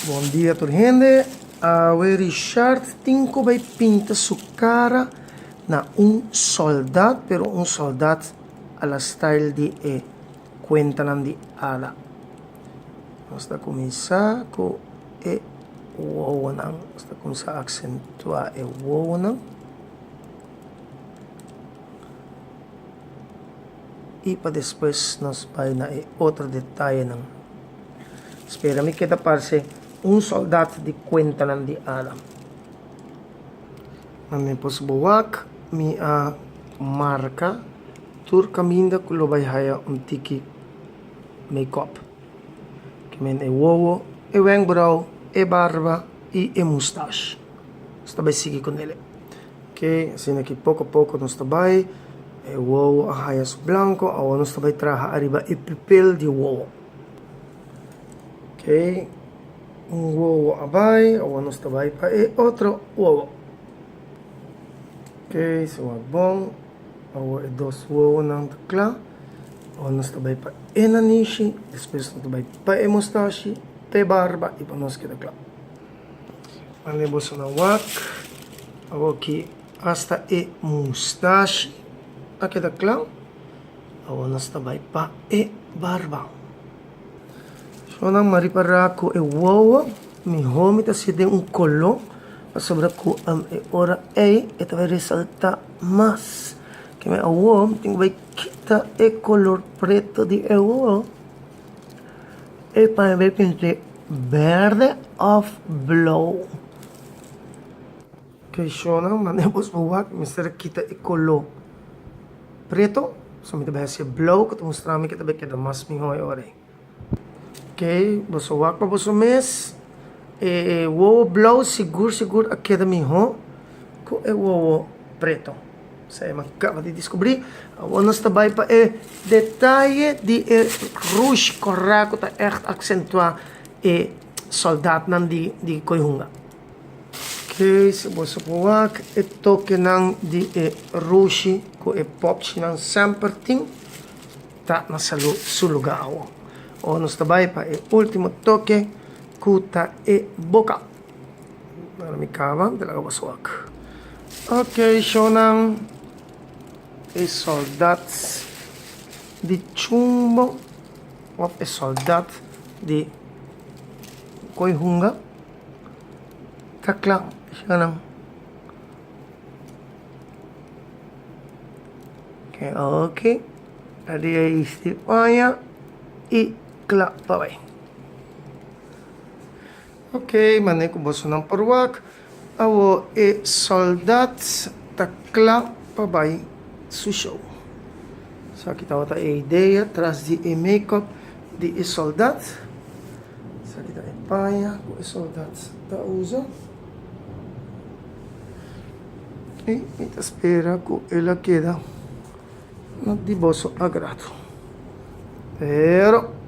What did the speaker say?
Bom dia, tudo gente. O Richard Tinko vai pintar sua cara na soldado, pero soldado alla style di Cuenta di Ada. Vamos a começar com wow nang. Vamos a começar a acentuar wow nang. E para depois nós vai na outro detalhe nang. Espera, me queda parece soldado de Cuenta di Ada. Mami pos buwak mi marca tur kaminda kulo bay haya tiki makeup. Kemen wowo, wenkbrauw, barba e mustache. Está bay sige con ele. Ok, assim aqui pouco a pouco nós está bay wowo a hayas blanco, awa nós está bay traha arriba pipil de wowo. Ok, wowo abay, awa nós está bay pa outro wowo. Ok, so bom. Awa dos wowo ng takla. Awa nós também pa enanishi. Depois nós também pa mustache. Te barba. E pa nós que takla. Manibos na wak. Awa ki hasta mustache. Aqui takla. Awa nós também pa barba. So nang maripara ko wowo. Mi homita si de color. Sobre ko ora ito vai resaltar mais que me awom ting vai kita color preto de ewo para ver que verde of blue que shona manebos buwak mister kita color preto so me vai ser blue que mostrar me kita vai que mais me hoy ore okay boso wak pa boso mes wowo blauw seguro aqui da minha com wowo preto. Saya acaba de descobrir. Nós também para detalhe de rouge correto tá echt acentuar soldado nan de Koihunga. Ok, se você puak toque nan de rouge com pop nan sempre ting tá na seu lugar. Nós também para último toque kuta boca. Para mi kaba, talaga baswak. Okay, shonang soldats de chumbo of soldat de Koihunga. Takla, shonang. Okay. Tadi istifanya i klak pawai. Ok, mané ko boso ng parwak. Awo soldat takla pabay sushow. So kita wata ideia tras di makeup di soldat. So kita ipaya ko soldat ta uso. E ita spera ko ela queda no di boso agrado. Pero